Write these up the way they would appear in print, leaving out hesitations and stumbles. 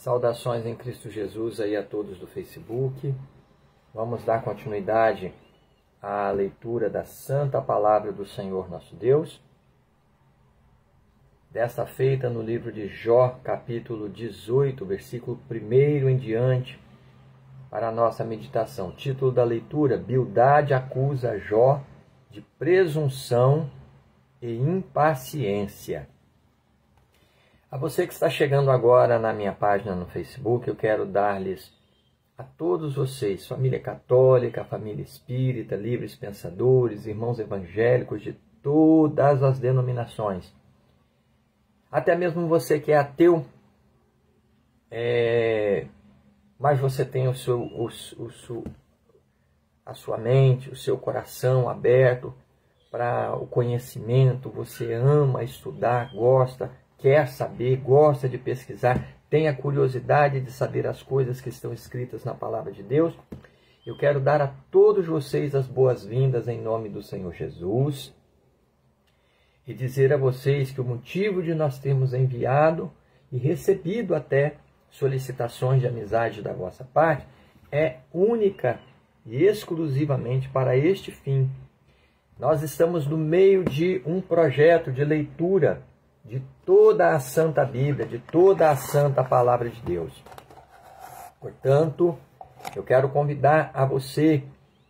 Saudações em Cristo Jesus aí a todos do Facebook. Vamos dar continuidade à leitura da Santa Palavra do Senhor nosso Deus. Desta feita no livro de Jó, capítulo 18, versículo 1 em diante, para a nossa meditação. Título da leitura: Bildade acusa Jó de presunção e impaciência. A você que está chegando agora na minha página no Facebook, eu quero dar-lhes a todos vocês, família católica, família espírita, livres pensadores, irmãos evangélicos de todas as denominações, até mesmo você que é ateu, mas você tem a sua mente, o seu coração aberto para o conhecimento, você ama estudar, gosta, quer saber, gosta de pesquisar, tem a curiosidade de saber as coisas que estão escritas na Palavra de Deus. Eu quero dar a todos vocês as boas-vindas em nome do Senhor Jesus e dizer a vocês que o motivo de nós termos enviado e recebido até solicitações de amizade da vossa parte é única e exclusivamente para este fim. Nós estamos no meio de um projeto de leitura de toda a Santa Bíblia, de toda a Santa Palavra de Deus. Portanto, eu quero convidar a você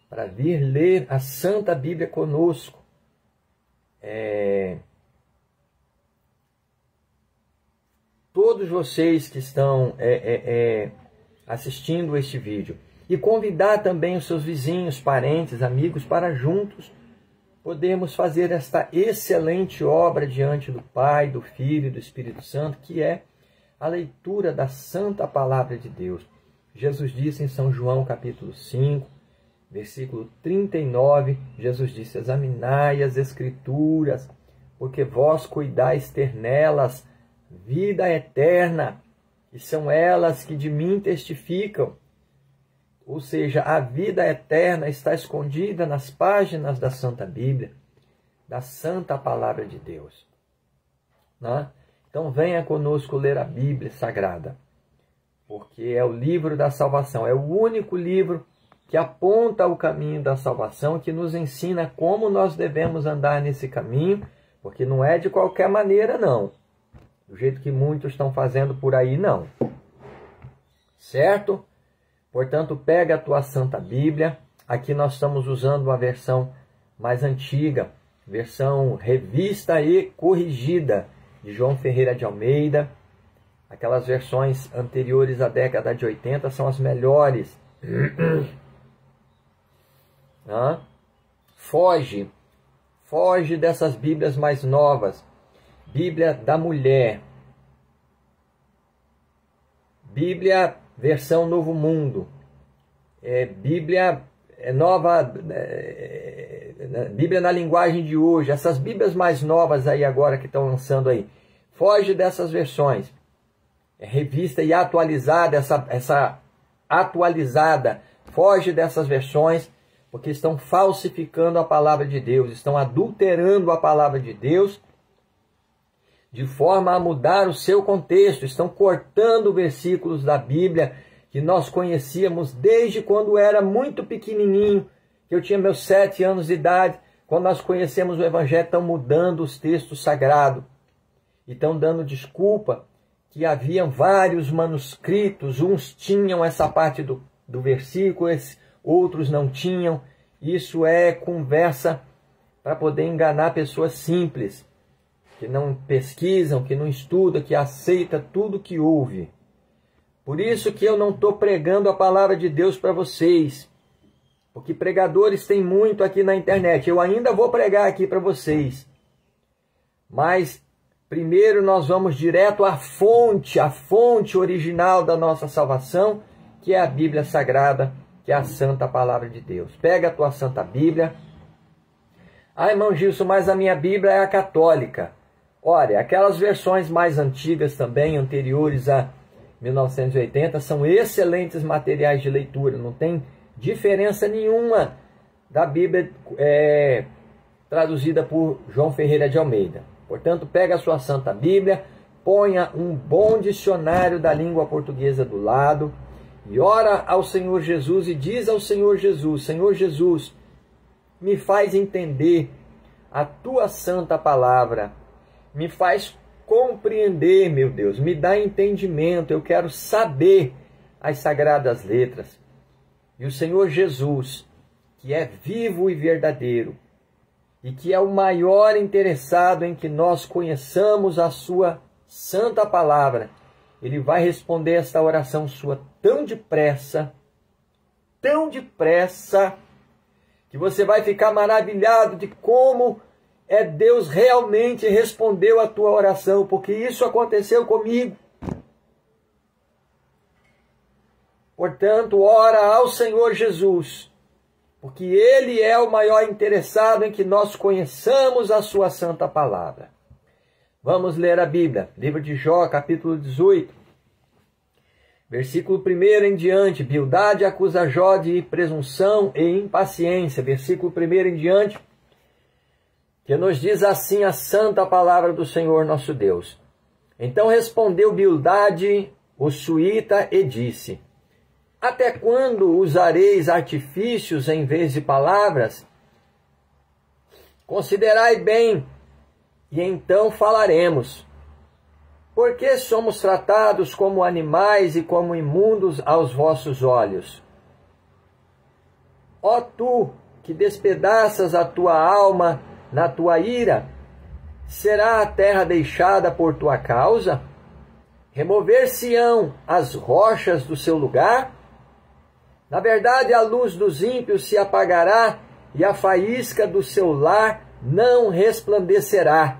para vir ler a Santa Bíblia conosco. Todos vocês que estão assistindo este vídeo. E convidar também os seus vizinhos, parentes, amigos, para juntos podemos fazer esta excelente obra diante do Pai, do Filho e do Espírito Santo, que é a leitura da Santa Palavra de Deus. Jesus disse em São João capítulo 5, versículo 39, Jesus disse: examinai as Escrituras, porque vós cuidais ter nelas vida eterna, e são elas que de mim testificam. Ou seja, a vida eterna está escondida nas páginas da Santa Bíblia, da Santa Palavra de Deus. Né? Então venha conosco ler a Bíblia Sagrada, porque é o livro da salvação, é o único livro que aponta o caminho da salvação, que nos ensina como nós devemos andar nesse caminho, porque não é de qualquer maneira, não. Do jeito que muitos estão fazendo por aí, não. Certo? Portanto, pega a tua Santa Bíblia. Aqui nós estamos usando uma versão mais antiga, versão revista e corrigida, de João Ferreira de Almeida. Aquelas versões anteriores à década de 80 são as melhores. Foge dessas Bíblias mais novas. Bíblia da mulher. Bíblia versão Novo Mundo. Bíblia nova, Bíblia na linguagem de hoje. Essas Bíblias mais novas aí agora que estão lançando aí. Foge dessas versões. Revista e atualizada, essa atualizada. Foge dessas versões, porque estão falsificando a palavra de Deus, estão adulterando a palavra de Deus, de forma a mudar o seu contexto, estão cortando versículos da Bíblia que nós conhecíamos desde quando era muito pequenininho, que eu tinha meus 7 anos de idade, quando nós conhecemos o Evangelho, estão mudando os textos sagrados, e estão dando desculpa que haviam vários manuscritos, uns tinham essa parte do versículo, outros não tinham. Isso é conversa para poder enganar pessoas simples, que não pesquisam, que não estudam, que aceita tudo que ouve. Por isso que eu não estou pregando a palavra de Deus para vocês, porque pregadores tem muito aqui na internet. Eu ainda vou pregar aqui para vocês, mas primeiro nós vamos direto à fonte original da nossa salvação, que é a Bíblia Sagrada, que é a Santa Palavra de Deus. Pega a tua Santa Bíblia. Ah, irmão Gilson, mas a minha Bíblia é a católica. Olha, aquelas versões mais antigas também, anteriores a 1980, são excelentes materiais de leitura. Não tem diferença nenhuma da Bíblia traduzida por João Ferreira de Almeida. Portanto, pega a sua Santa Bíblia, ponha um bom dicionário da língua portuguesa do lado e ora ao Senhor Jesus e diz ao Senhor Jesus: Senhor Jesus, me faz entender a tua santa palavra, me faz compreender, meu Deus, me dá entendimento, eu quero saber as sagradas letras. E o Senhor Jesus, que é vivo e verdadeiro, e que é o maior interessado em que nós conheçamos a sua santa palavra, ele vai responder esta oração sua tão depressa, que você vai ficar maravilhado de como Deus realmente respondeu a tua oração, porque isso aconteceu comigo. Portanto, ora ao Senhor Jesus, porque Ele é o maior interessado em que nós conheçamos a sua santa palavra. Vamos ler a Bíblia, livro de Jó, capítulo 18, versículo 1 em diante. Bildade acusa Jó de presunção e impaciência. Versículo 1 em diante, que nos diz assim a santa palavra do Senhor nosso Deus. Então respondeu Bildade, o suíta, e disse: até quando usareis artifícios em vez de palavras? Considerai bem, e então falaremos. Por que somos tratados como animais e como imundos aos vossos olhos? Ó tu, que despedaças a tua alma na tua ira, será a terra deixada por tua causa? Remover-se-ão as rochas do seu lugar? Na verdade, a luz dos ímpios se apagará e a faísca do seu lar não resplandecerá.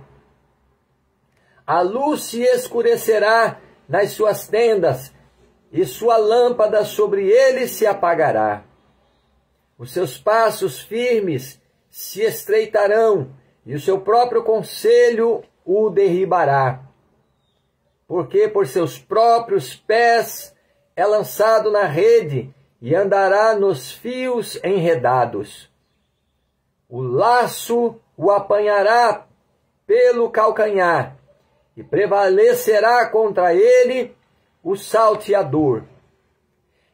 A luz se escurecerá nas suas tendas e sua lâmpada sobre eles se apagará. Os seus passos firmes se estreitarão e o seu próprio conselho o derribará. Porque por seus próprios pés é lançado na rede e andará nos fios enredados. O laço o apanhará pelo calcanhar, e prevalecerá contra ele o salteador.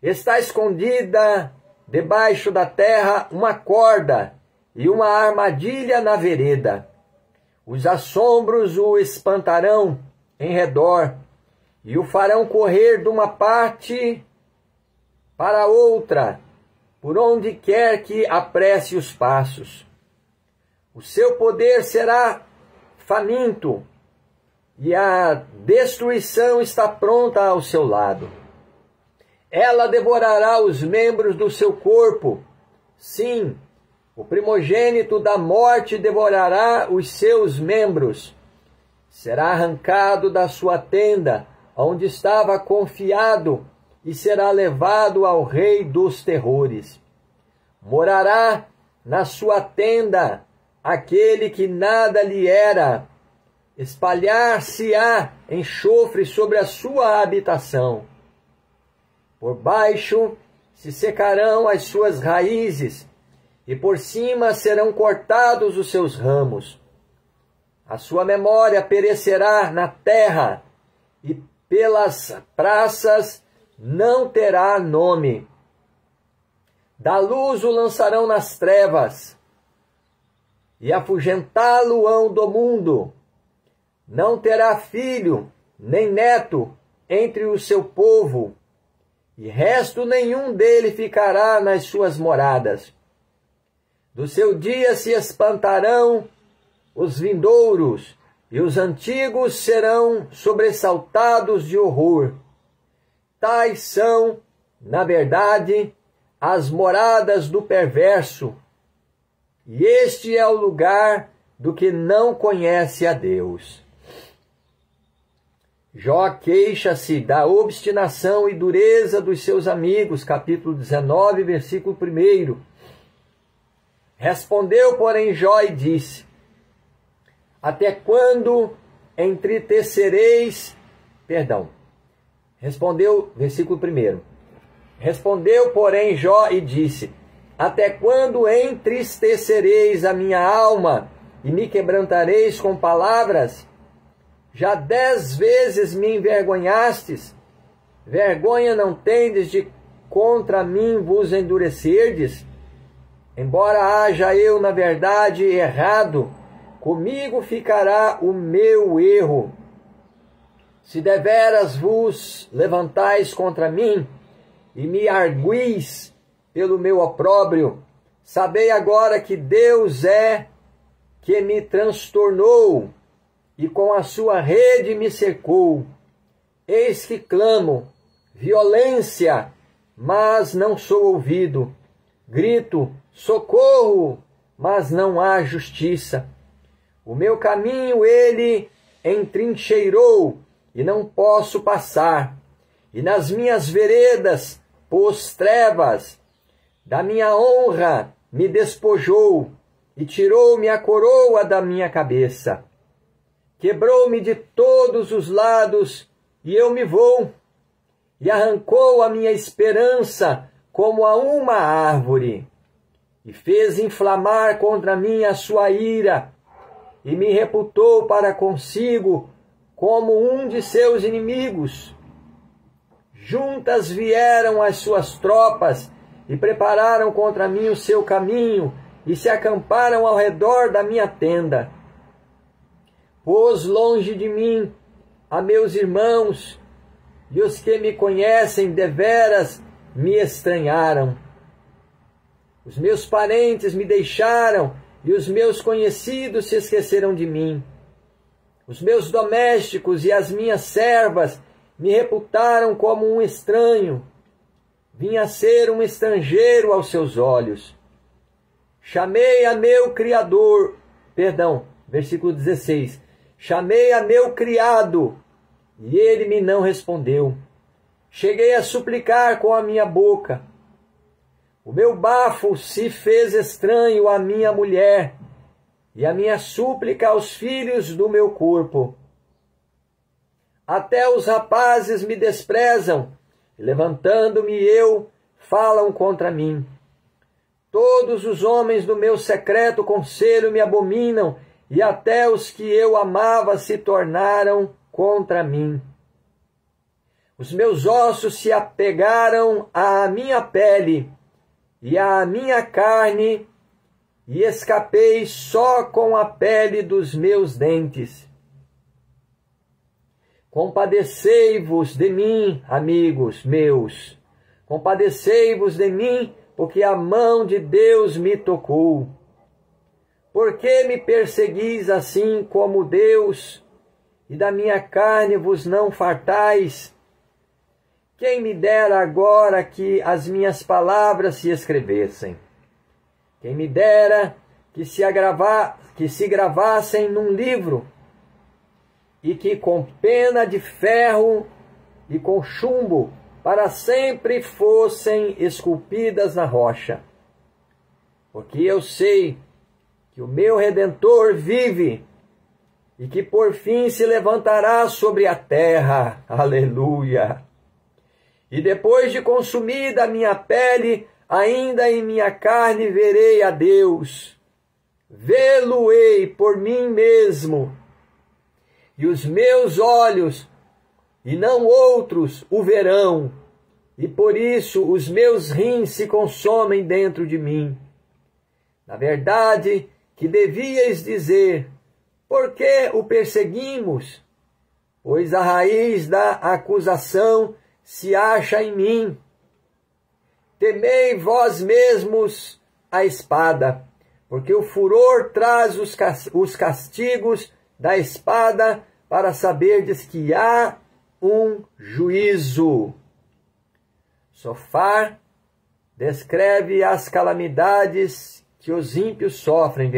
Está escondida debaixo da terra uma corda e uma armadilha na vereda. Os assombros o espantarão em redor, e o farão correr de uma parte para outra, por onde quer que apresse os passos. O seu poder será faminto, e a destruição está pronta ao seu lado. Ela devorará os membros do seu corpo. Sim, o primogênito da morte devorará os seus membros. Será arrancado da sua tenda, onde estava confiado, e será levado ao rei dos terrores. Morará na sua tenda aquele que nada lhe era. Espalhar-se-á enxofre sobre a sua habitação. Por baixo se secarão as suas raízes, e por cima serão cortados os seus ramos. A sua memória perecerá na terra, e pelas praças não terá nome. Da luz o lançarão nas trevas, e afugentá-lo-ão do mundo. Não terá filho, nem neto entre o seu povo, e resto nenhum dele ficará nas suas moradas. Do seu dia se espantarão os vindouros, e os antigos serão sobressaltados de horror. Tais são, na verdade, as moradas do perverso, e este é o lugar do que não conhece a Deus. Jó queixa-se da obstinação e dureza dos seus amigos, capítulo 19, versículo 1. Respondeu, porém, Jó e disse: até quando entristecereis... Respondeu, versículo 1. Respondeu, porém, Jó e disse: até quando entristecereis a minha alma e me quebrantareis com palavras? Já 10 vezes me envergonhastes. Vergonha não tendes de contra mim vos endurecerdes? Embora haja eu, na verdade, errado, comigo ficará o meu erro. Se deveras vos levantais contra mim, e me arguis pelo meu opróbrio, sabei agora que Deus é que me transtornou, e com a sua rede me cercou. Eis que clamo, violência, mas não sou ouvido. Grito, socorro, mas não há justiça. O meu caminho ele entrincheirou, e não posso passar. E nas minhas veredas pôs trevas. Da minha honra me despojou, e tirou-me a coroa da minha cabeça. Quebrou-me de todos os lados, e eu me vou. E arrancou a minha esperança como a uma árvore. E fez inflamar contra mim a sua ira, e me reputou para consigo como um de seus inimigos. Juntas vieram as suas tropas, e prepararam contra mim o seu caminho, e se acamparam ao redor da minha tenda. Pôs longe de mim a meus irmãos, e os que me conhecem deveras me estranharam. Os meus parentes me deixaram, e os meus conhecidos se esqueceram de mim. Os meus domésticos e as minhas servas me reputaram como um estranho. Vim a ser um estrangeiro aos seus olhos. Chamei a meu criador, versículo 16. Chamei a meu criado, e ele me não respondeu. Cheguei a suplicar com a minha boca. O meu bafo se fez estranho à minha mulher, e a minha súplica aos filhos do meu corpo. Até os rapazes me desprezam, e levantando-me eu, falam contra mim. Todos os homens do meu secreto conselho me abominam, e até os que eu amava se tornaram contra mim. Os meus ossos se apegaram à minha pele, e à minha carne, e escapei só com a pele dos meus dentes. Compadecei-vos de mim, amigos meus, compadecei-vos de mim, porque a mão de Deus me tocou. Por que me perseguis assim como Deus, e da minha carne vos não fartais? Quem me dera agora que as minhas palavras se escrevessem? Quem me dera que se gravassem num livro, e que com pena de ferro e com chumbo para sempre fossem esculpidas na rocha. Porque eu sei que o meu Redentor vive, e que por fim se levantará sobre a terra. Aleluia! E depois de consumida a minha pele, ainda em minha carne verei a Deus. Vê-lo-ei por mim mesmo, e os meus olhos, e não outros, o verão, e por isso os meus rins se consomem dentro de mim. Na verdade, que devíeis dizer, por que o perseguimos? Pois a raiz da acusação se acha em mim. Temei vós mesmos a espada, porque o furor traz os castigos da espada, para saberdes que há um juízo. Sofar descreve as calamidades que os ímpios sofrem,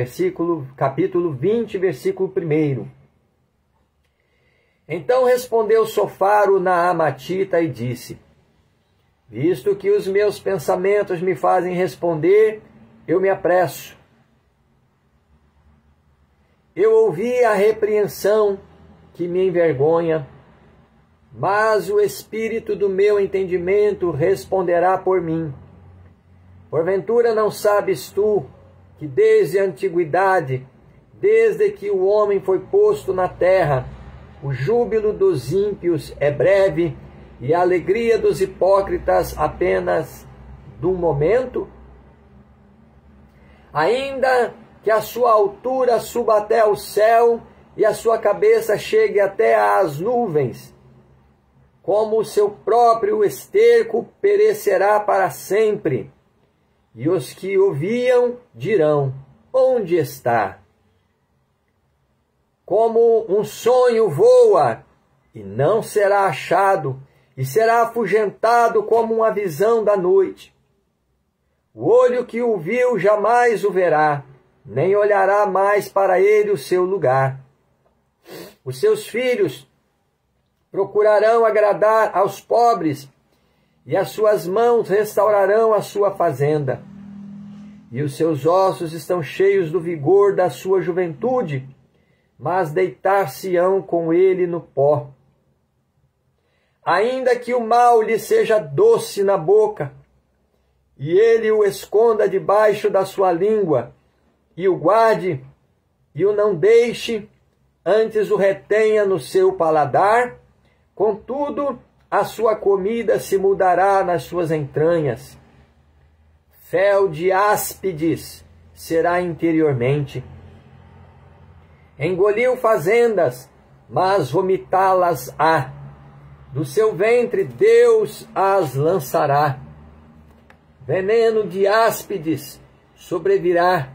capítulo 20, versículo 1. Então respondeu Sofar o Naamatita e disse, visto que os meus pensamentos me fazem responder, eu me apresso. Eu ouvi a repreensão que me envergonha, mas o espírito do meu entendimento responderá por mim. Porventura não sabes tu que desde a antiguidade, desde que o homem foi posto na terra, o júbilo dos ímpios é breve e a alegria dos hipócritas apenas de um momento? Ainda que a sua altura suba até o céu e a sua cabeça chegue até às nuvens, como o seu próprio esterco perecerá para sempre, e os que o viam dirão: onde está? Como um sonho voa, e não será achado, e será afugentado como uma visão da noite. O olho que o viu jamais o verá, nem olhará mais para ele o seu lugar. Os seus filhos procurarão agradar aos pobres, e as suas mãos restaurarão a sua fazenda. E os seus ossos estão cheios do vigor da sua juventude, mas deitar-se-ão com ele no pó. Ainda que o mal lhe seja doce na boca, e ele o esconda debaixo da sua língua, e o guarde, e o não deixe, antes o retenha no seu paladar, contudo, a sua comida se mudará nas suas entranhas. Fel de áspides será interiormente. Engoliu fazendas, mas vomitá-las-á. Do seu ventre Deus as lançará. Veneno de áspides sobrevirá.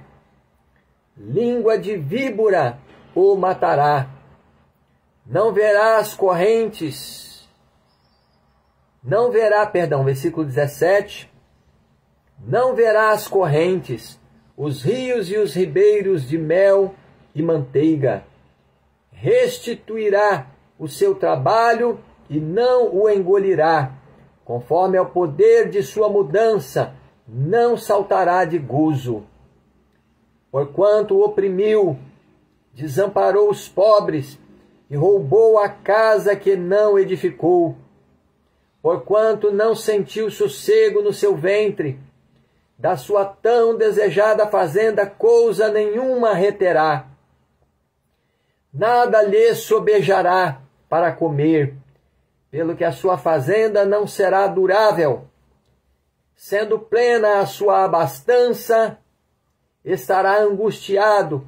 Língua de víbora o matará. Não verás correntes. Não verá, versículo 17. Não verás correntes, os rios e os ribeiros de mel e manteiga. Restituirá o seu trabalho e não o engolirá. Conforme ao poder de sua mudança, não saltará de gozo. Porquanto oprimiu, desamparou os pobres e roubou a casa que não edificou. Porquanto não sentiu sossego no seu ventre, da sua tão desejada fazenda coisa nenhuma reterá. Nada lhe sobejará para comer, pelo que a sua fazenda não será durável. Sendo plena a sua abastança, estará angustiado.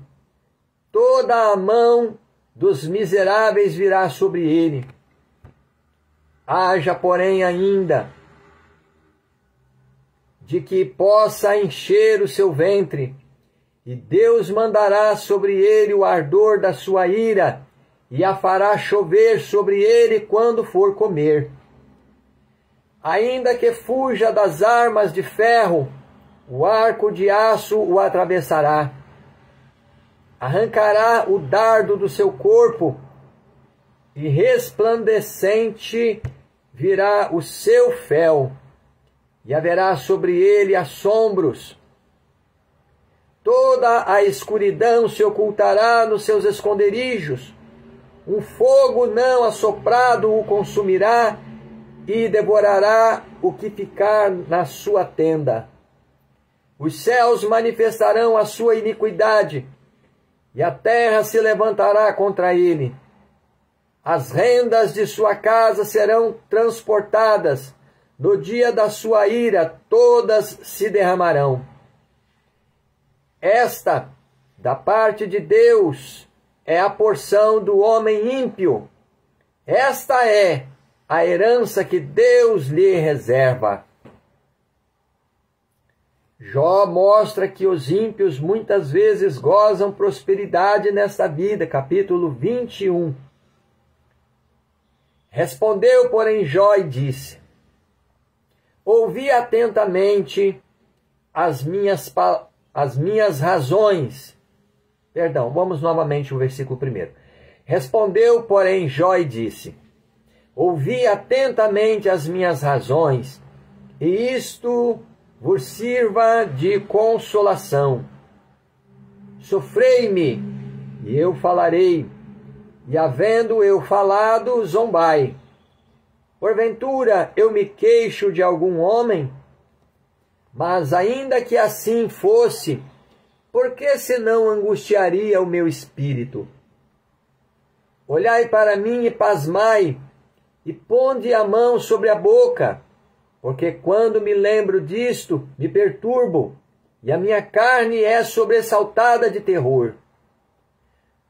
Toda a mão dos miseráveis virá sobre ele. Haja, porém, ainda de que possa encher o seu ventre, e Deus mandará sobre ele o ardor da sua ira, e a fará chover sobre ele quando for comer. Ainda que fuja das armas de ferro, o arco de aço o atravessará. Arrancará o dardo do seu corpo, e resplandecente virá o seu fel, e haverá sobre ele assombros. Toda a escuridão se ocultará nos seus esconderijos. Um fogo não assoprado o consumirá e devorará o que ficar na sua tenda. Os céus manifestarão a sua iniquidade, e a terra se levantará contra ele. As rendas de sua casa serão transportadas. No dia da sua ira, todas se derramarão. Esta, da parte de Deus, é a porção do homem ímpio. Esta é a herança que Deus lhe reserva. Jó mostra que os ímpios muitas vezes gozam prosperidade nesta vida, capítulo 21. Respondeu, porém, Jó e disse: ouvi atentamente as minhas razões. Vamos novamente ao versículo 1. Respondeu, porém, Jó e disse: ouvi atentamente as minhas razões, e isto vos sirva de consolação. Sofrei-me, e eu falarei, e havendo eu falado, zombai. Porventura eu me queixo de algum homem? Mas ainda que assim fosse, por que senão angustiaria o meu espírito? Olhai para mim e pasmai, e ponde a mão sobre a boca, porque quando me lembro disto, me perturbo, e a minha carne é sobressaltada de terror.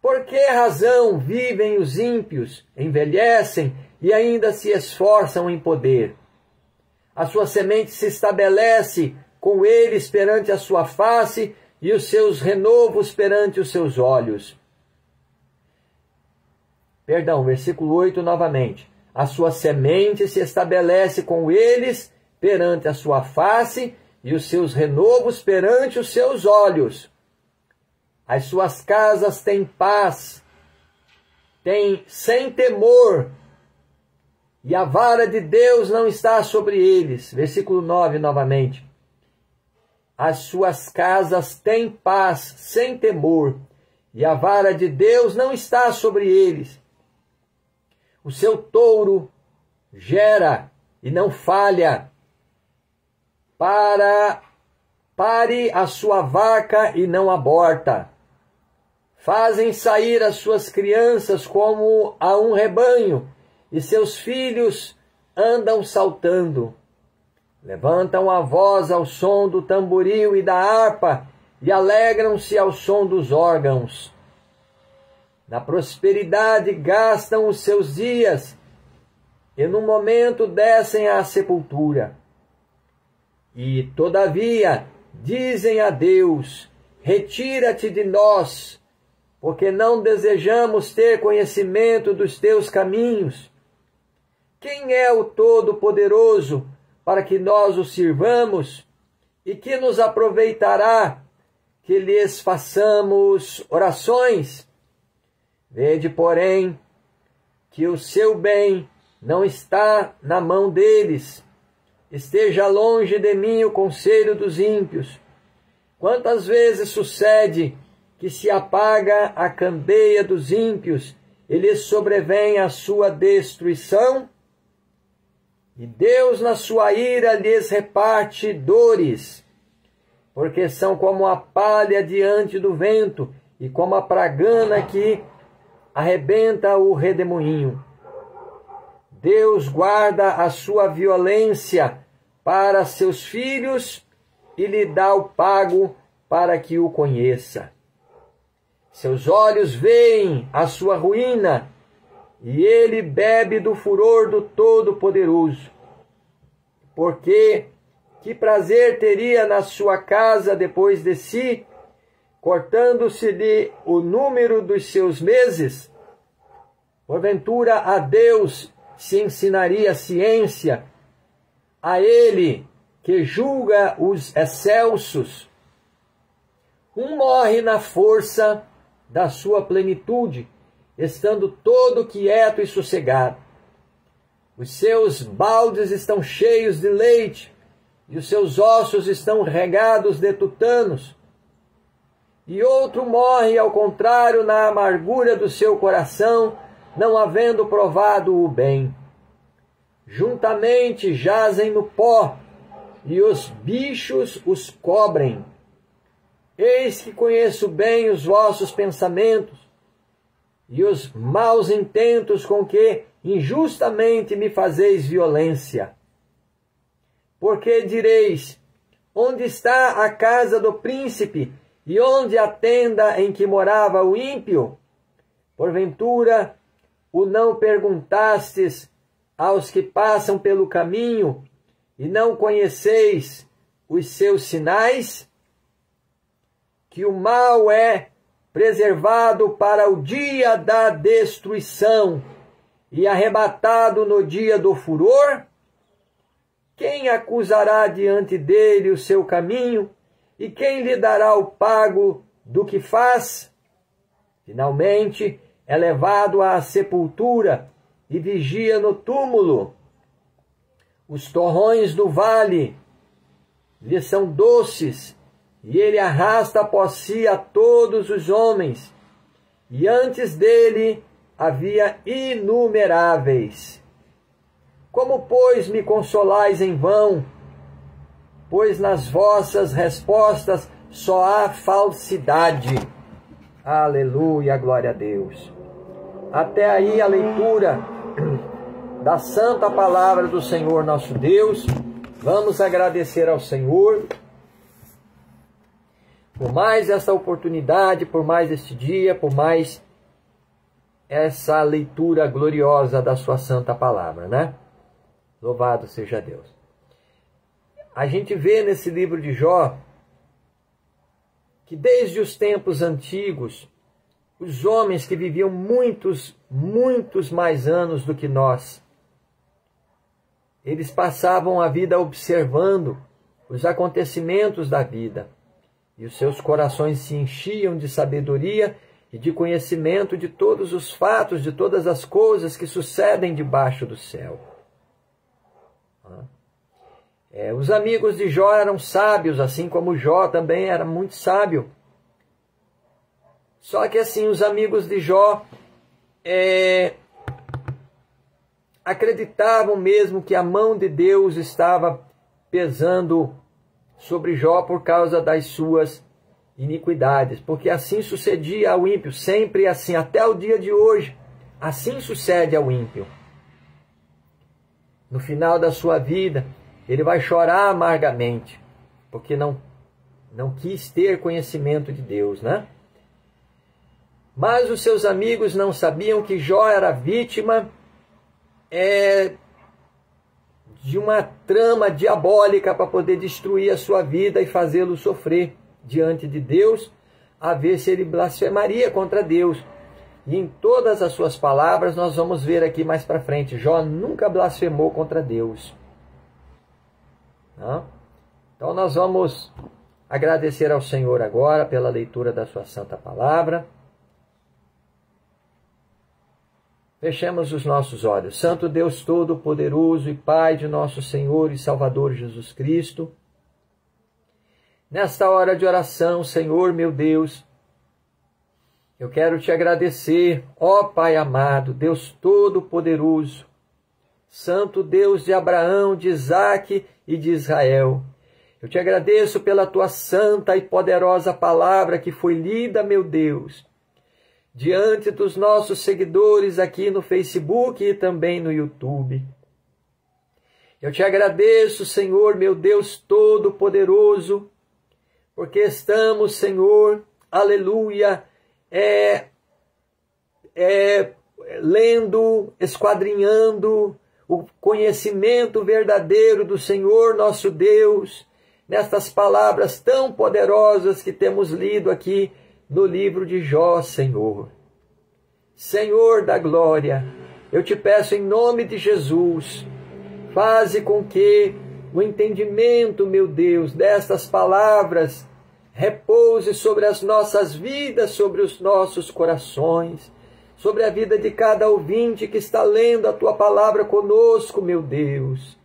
Por que razão vivem os ímpios, envelhecem e ainda se esforçam em poder? A sua semente se estabelece com eles perante a sua face e os seus renovos perante os seus olhos. Perdão, versículo 8 novamente. A sua semente se estabelece com eles perante a sua face e os seus renovos perante os seus olhos. As suas casas têm paz, têm sem temor, e a vara de Deus não está sobre eles. Versículo 9 novamente. As suas casas têm paz, sem temor, e a vara de Deus não está sobre eles. O seu touro gera e não falha, pare a sua vaca e não aborta. Fazem sair as suas crianças como a um rebanho, e seus filhos andam saltando. Levantam a voz ao som do tamboril e da harpa, e alegram-se ao som dos órgãos. Na prosperidade gastam os seus dias, e no momento descem à sepultura. E, todavia, dizem a Deus: retira-te de nós, porque não desejamos ter conhecimento dos teus caminhos. Quem é o Todo-Poderoso para que nós o sirvamos? E que nos aproveitará que lhes façamos orações? Vede, porém, que o seu bem não está na mão deles. Esteja longe de mim o conselho dos ímpios. Quantas vezes sucede que se apaga a candeia dos ímpios e lhes sobrevém a sua destruição? E Deus, na sua ira, lhes reparte dores, porque são como a palha diante do vento e como a pragana que arrebenta o redemoinho. Deus guarda a sua violência para seus filhos e lhe dá o pago para que o conheça. Seus olhos veem a sua ruína, e ele bebe do furor do Todo-Poderoso. Porque que prazer teria na sua casa depois de si, cortando-se-lhe o número dos seus meses? Porventura a Deus se ensinaria ciência, a ele que julga os excelsos. Um morre na força da sua plenitude, estando todo quieto e sossegado. Os seus baldes estão cheios de leite, e os seus ossos estão regados de tutanos. E outro morre, ao contrário, na amargura do seu coração, não havendo provado o bem. Juntamente jazem no pó, e os bichos os cobrem. Eis que conheço bem os vossos pensamentos, e os maus intentos com que injustamente me fazeis violência. Porque direis: onde está a casa do príncipe, e onde a tenda em que morava o ímpio? Porventura, o não perguntastes aos que passam pelo caminho, e não conheceis os seus sinais? Que o mal é preservado para o dia da destruição e arrebatado no dia do furor? Quem acusará diante dele o seu caminho? E quem lhe dará o pago do que faz? Finalmente é levado à sepultura e vigia no túmulo. Os torrões do vale lhe são doces, e ele arrasta após si a todos os homens, e antes dele havia inumeráveis. Como, pois, me consolais em vão? Pois nas vossas respostas só há falsidade. Aleluia, glória a Deus. Até aí a leitura da santa palavra do Senhor nosso Deus. Vamos agradecer ao Senhor por mais essa oportunidade, por mais este dia, por mais essa leitura gloriosa da sua santa palavra, né? Louvado seja Deus. A gente vê nesse livro de Jó que desde os tempos antigos, os homens que viviam muitos mais anos do que nós, eles passavam a vida observando os acontecimentos da vida, e os seus corações se enchiam de sabedoria e de conhecimento de todos os fatos, de todas as coisas que sucedem debaixo do céu. Os amigos de Jó eram sábios, assim como Jó também era muito sábio. Só que assim, os amigos de Jó acreditavam mesmo que a mão de Deus estava pesando sobre Jó por causa das suas iniquidades, porque assim sucedia ao ímpio, sempre assim, até o dia de hoje, assim sucede ao ímpio. No final da sua vida, ele vai chorar amargamente, porque não quis ter conhecimento de Deus, né? Mas os seus amigos não sabiam que Jó era vítima de uma trama diabólica para poder destruir a sua vida e fazê-lo sofrer diante de Deus, a ver se ele blasfemaria contra Deus. E em todas as suas palavras, nós vamos ver aqui mais para frente, Jó nunca blasfemou contra Deus. Não? Então nós vamos agradecer ao Senhor agora pela leitura da sua santa palavra. Fechemos os nossos olhos. Santo Deus Todo-Poderoso e Pai de nosso Senhor e Salvador Jesus Cristo, nesta hora de oração, Senhor meu Deus, eu quero te agradecer, ó Pai amado, Deus Todo-Poderoso, Santo Deus de Abraão, de Isaque e de Israel. Eu te agradeço pela tua santa e poderosa palavra que foi lida, meu Deus, diante dos nossos seguidores aqui no Facebook e também no YouTube. Eu te agradeço, Senhor, meu Deus Todo-Poderoso, porque estamos, Senhor, aleluia, lendo, esquadrinhando o conhecimento verdadeiro do Senhor nosso Deus, nestas palavras tão poderosas que temos lido aqui no livro de Jó, Senhor. Senhor da glória, eu te peço em nome de Jesus, faze com que o entendimento, meu Deus, destas palavras repouse sobre as nossas vidas, sobre os nossos corações, sobre a vida de cada ouvinte que está lendo a tua palavra conosco, meu Deus.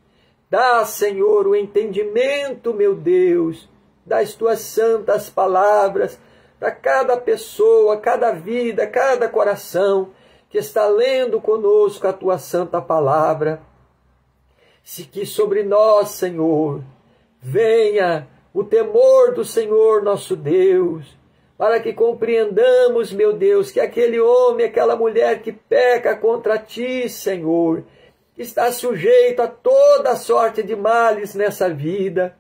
Dá, Senhor, o entendimento, meu Deus, das tuas santas palavras, para cada pessoa, cada vida, cada coração que está lendo conosco a tua santa palavra. Se que sobre nós, Senhor, venha o temor do Senhor nosso Deus, para que compreendamos, meu Deus, que aquele homem, aquela mulher que peca contra ti, Senhor, está sujeito a toda sorte de males nessa vida,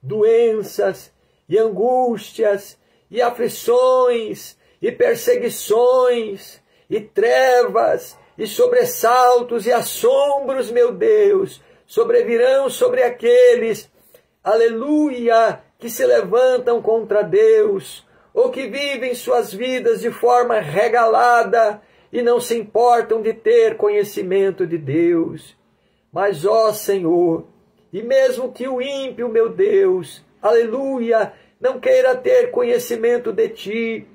doenças e angústias, e aflições, e perseguições, e trevas, e sobressaltos, e assombros, meu Deus, sobrevirão sobre aqueles, aleluia, que se levantam contra Deus, ou que vivem suas vidas de forma regalada, e não se importam de ter conhecimento de Deus. Mas, ó Senhor, e mesmo que o ímpio, meu Deus, aleluia, não queira ter conhecimento de ti,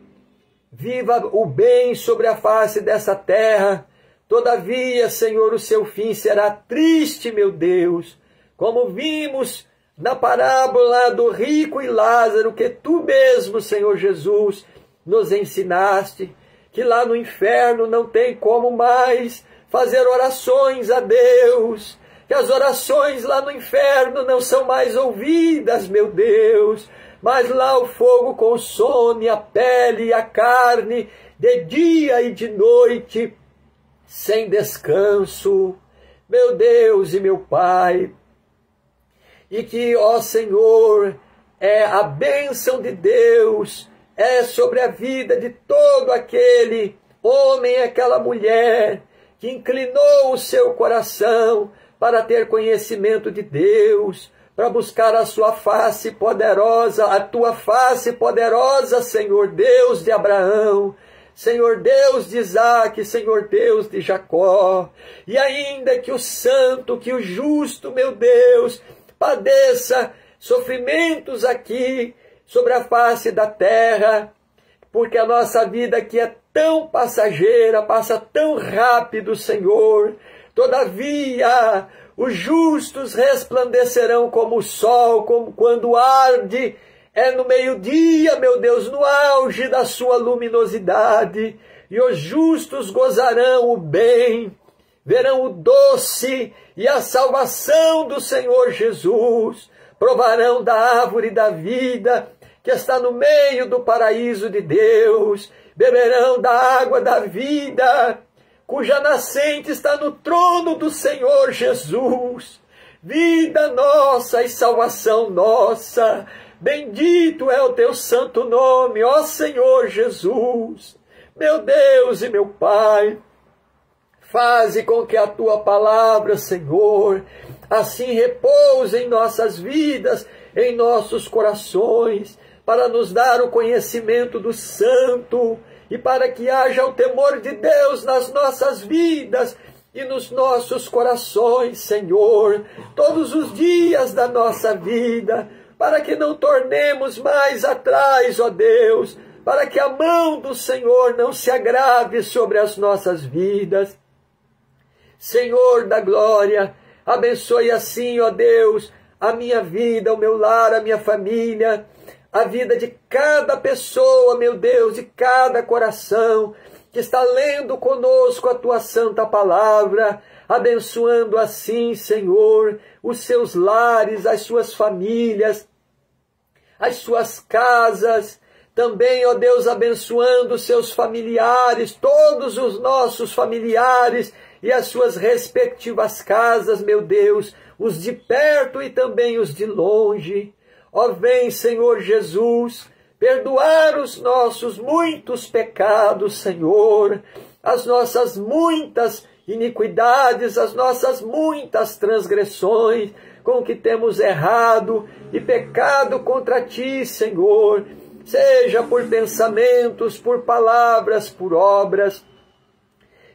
viva o bem sobre a face dessa terra, todavia, Senhor, o seu fim será triste, meu Deus, como vimos na parábola do rico e Lázaro, que tu mesmo, Senhor Jesus, nos ensinaste, que lá no inferno não tem como mais fazer orações a Deus, que as orações lá no inferno não são mais ouvidas, meu Deus, mas lá o fogo consome a pele e a carne de dia e de noite, sem descanso, meu Deus e meu Pai. E que, ó Senhor, a bênção de Deus é sobre a vida de todo aquele homem e aquela mulher que inclinou o seu coração para ter conhecimento de Deus, para buscar a sua face poderosa, a tua face poderosa, Senhor Deus de Abraão, Senhor Deus de Isaque, Senhor Deus de Jacó. E ainda que o santo, que o justo, meu Deus, padeça sofrimentos aqui sobre a face da terra, porque a nossa vida aqui é tão passageira, passa tão rápido, Senhor. Todavia, os justos resplandecerão como o sol, como quando arde, no meio-dia, meu Deus, no auge da sua luminosidade. E os justos gozarão o bem, verão o doce e a salvação do Senhor Jesus, provarão da árvore da vida, que está no meio do paraíso de Deus, beberão da água da vida, cuja nascente está no trono do Senhor Jesus, vida nossa e salvação nossa. Bendito é o teu santo nome, ó Senhor Jesus, meu Deus e meu Pai. Faze com que a tua palavra, Senhor, assim repouse em nossas vidas, em nossos corações, para nos dar o conhecimento do santo e para que haja o temor de Deus nas nossas vidas e nos nossos corações, Senhor, todos os dias da nossa vida, para que não tornemos mais atrás, ó Deus, para que a mão do Senhor não se agrave sobre as nossas vidas. Senhor da glória, abençoe assim, ó Deus, a minha vida, o meu lar, a minha família, a vida de cada pessoa, meu Deus, de cada coração que está lendo conosco a tua santa palavra, abençoando assim, Senhor, os seus lares, as suas famílias, as suas casas, também, ó Deus, abençoando os seus familiares, todos os nossos familiares e as suas respectivas casas, meu Deus, os de perto e também os de longe. Ó, vem, Senhor Jesus, perdoar os nossos muitos pecados, Senhor, as nossas muitas iniquidades, as nossas muitas transgressões com que temos errado e pecado contra Ti, Senhor, seja por pensamentos, por palavras, por obras.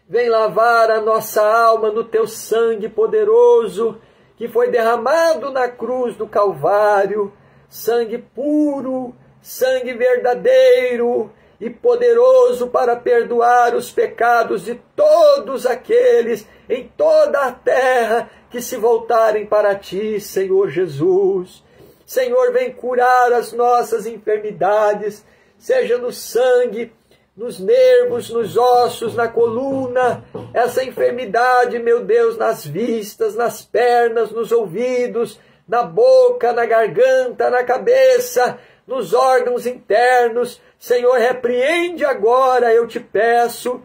Vem lavar a nossa alma no Teu sangue poderoso, que foi derramado na cruz do Calvário, sangue puro, sangue verdadeiro e poderoso para perdoar os pecados de todos aqueles em toda a terra que se voltarem para Ti, Senhor Jesus. Senhor, vem curar as nossas enfermidades, seja no sangue, nos nervos, nos ossos, na coluna, essa enfermidade, meu Deus, nas vistas, nas pernas, nos ouvidos, na boca, na garganta, na cabeça, nos órgãos internos. Senhor, repreende agora, eu te peço,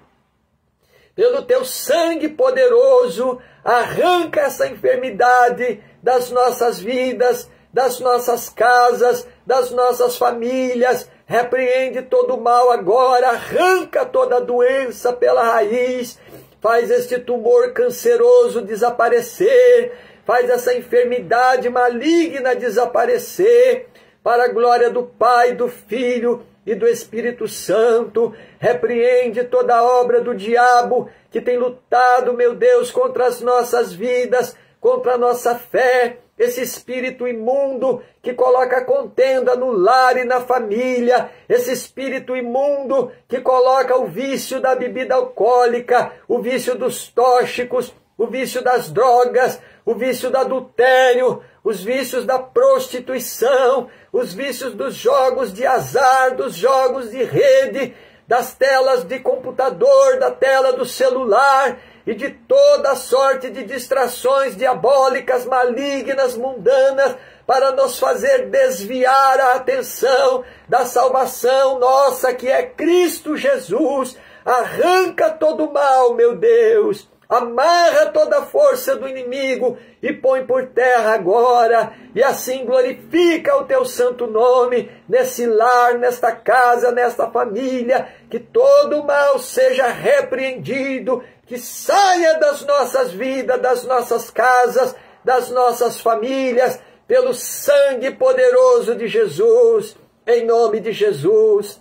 pelo teu sangue poderoso, arranca essa enfermidade das nossas vidas, das nossas casas, das nossas famílias. Repreende todo o mal agora, arranca toda a doença pela raiz, faz este tumor canceroso desaparecer, faz essa enfermidade maligna desaparecer, para a glória do Pai, do Filho e do Espírito Santo. Repreende toda a obra do diabo que tem lutado, meu Deus, contra as nossas vidas, contra a nossa fé, esse espírito imundo que coloca contenda no lar e na família, esse espírito imundo que coloca o vício da bebida alcoólica, o vício dos tóxicos, o vício das drogas, o vício do adultério, os vícios da prostituição, os vícios dos jogos de azar, dos jogos de rede, das telas de computador, da tela do celular e de toda sorte de distrações diabólicas, malignas, mundanas, para nos fazer desviar a atenção da salvação nossa, que é Cristo Jesus. Arranca todo o mal, meu Deus. Amarra toda a força do inimigo e põe por terra agora. E assim glorifica o teu santo nome nesse lar, nesta casa, nesta família. Que todo o mal seja repreendido, que saia das nossas vidas, das nossas casas, das nossas famílias, pelo sangue poderoso de Jesus, em nome de Jesus.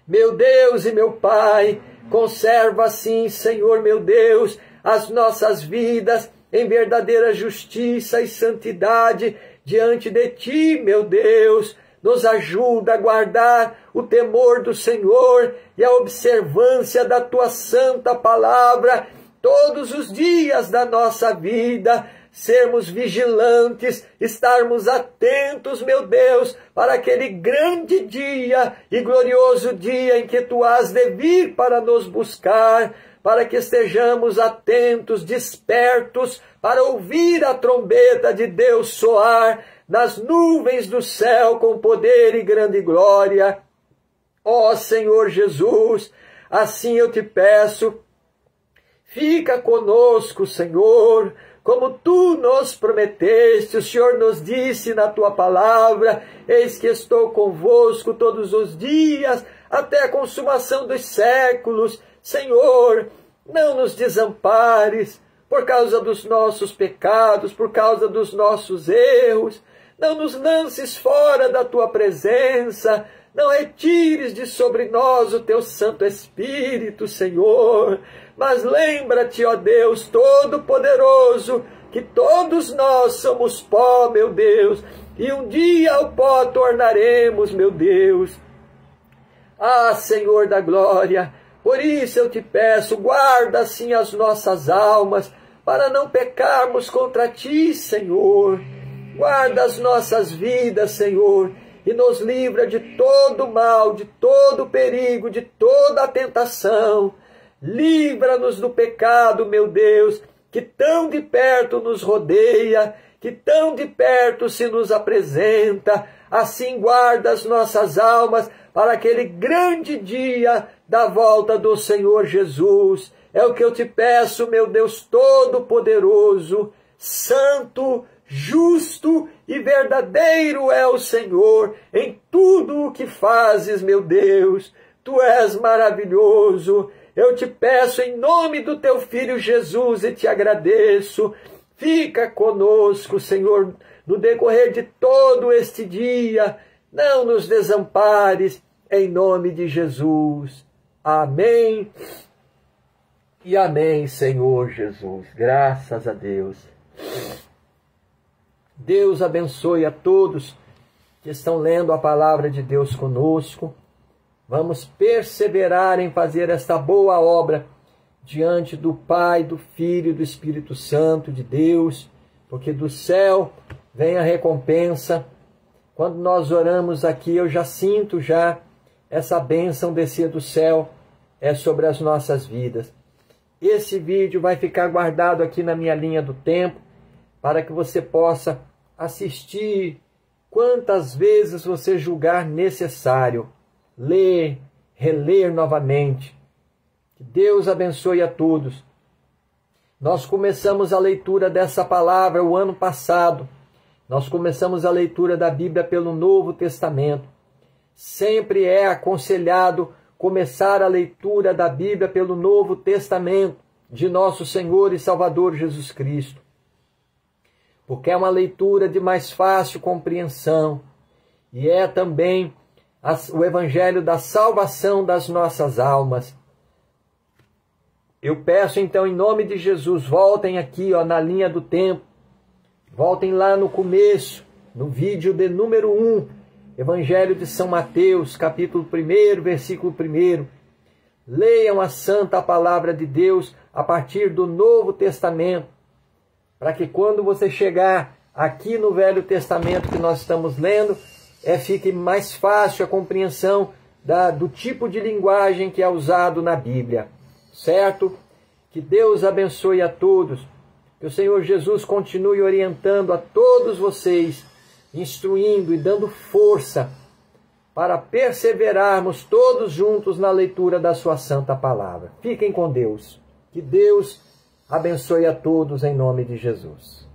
Meu Deus e meu Pai, conserva assim, Senhor meu Deus, as nossas vidas em verdadeira justiça e santidade diante de Ti, meu Deus. Nos ajuda a guardar o temor do Senhor e a observância da Tua santa palavra todos os dias da nossa vida. Sermos vigilantes, estarmos atentos, meu Deus, para aquele grande dia e glorioso dia em que Tu has de vir para nos buscar, para que estejamos atentos, despertos, para ouvir a trombeta de Deus soar nas nuvens do céu com poder e grande glória. Ó Senhor Jesus, assim eu te peço, fica conosco, Senhor, como Tu nos prometeste. O Senhor nos disse na Tua palavra: eis que estou convosco todos os dias, até a consumação dos séculos. Senhor, não nos desampares por causa dos nossos pecados, por causa dos nossos erros. Não nos lances fora da Tua presença. Não retires de sobre nós o Teu Santo Espírito, Senhor. Mas lembra-te, ó Deus Todo-Poderoso, que todos nós somos pó, meu Deus, e um dia ao pó tornaremos, meu Deus. Ah, Senhor da glória, por isso eu te peço, guarda assim as nossas almas, para não pecarmos contra Ti, Senhor. Guarda as nossas vidas, Senhor, e nos livra de todo mal, de todo perigo, de toda a tentação. Livra-nos do pecado, meu Deus, que tão de perto nos rodeia, que tão de perto se nos apresenta. Assim guarda as nossas almas para aquele grande dia da volta do Senhor Jesus. É o que eu te peço, meu Deus Todo-Poderoso, santo, justo e verdadeiro é o Senhor em tudo o que fazes, meu Deus. Tu és maravilhoso. Eu te peço em nome do Teu Filho Jesus e te agradeço. Fica conosco, Senhor, no decorrer de todo este dia. Não nos desampares, em nome de Jesus. Amém. E amém, Senhor Jesus. Graças a Deus. Deus abençoe a todos que estão lendo a palavra de Deus conosco. Vamos perseverar em fazer esta boa obra diante do Pai, do Filho e do Espírito Santo de Deus, porque do céu vem a recompensa. Quando nós oramos aqui, eu já sinto essa bênção descer do céu sobre as nossas vidas. Esse vídeo vai ficar guardado aqui na minha linha do tempo, para que você possa assistir quantas vezes você julgar necessário. Ler, reler novamente. Que Deus abençoe a todos. Nós começamos a leitura dessa palavra o ano passado. Nós começamos a leitura da Bíblia pelo Novo Testamento. Sempre é aconselhado começar a leitura da Bíblia pelo Novo Testamento de nosso Senhor e Salvador Jesus Cristo. Porque é uma leitura de mais fácil compreensão e é também o Evangelho da salvação das nossas almas. Eu peço então em nome de Jesus, voltem aqui na linha do tempo, voltem lá no começo, no vídeo de número 1, Evangelho de São Mateus, capítulo 1, versículo 1. Leiam a santa palavra de Deus a partir do Novo Testamento, para que quando você chegar aqui no Velho Testamento que nós estamos lendo, fique mais fácil a compreensão do tipo de linguagem que é usado na Bíblia, certo? Que Deus abençoe a todos, que o Senhor Jesus continue orientando a todos vocês instruindo e dando força para perseverarmos todos juntos na leitura da sua santa palavra. Fiquem com Deus. Que Deus abençoe a todos em nome de Jesus.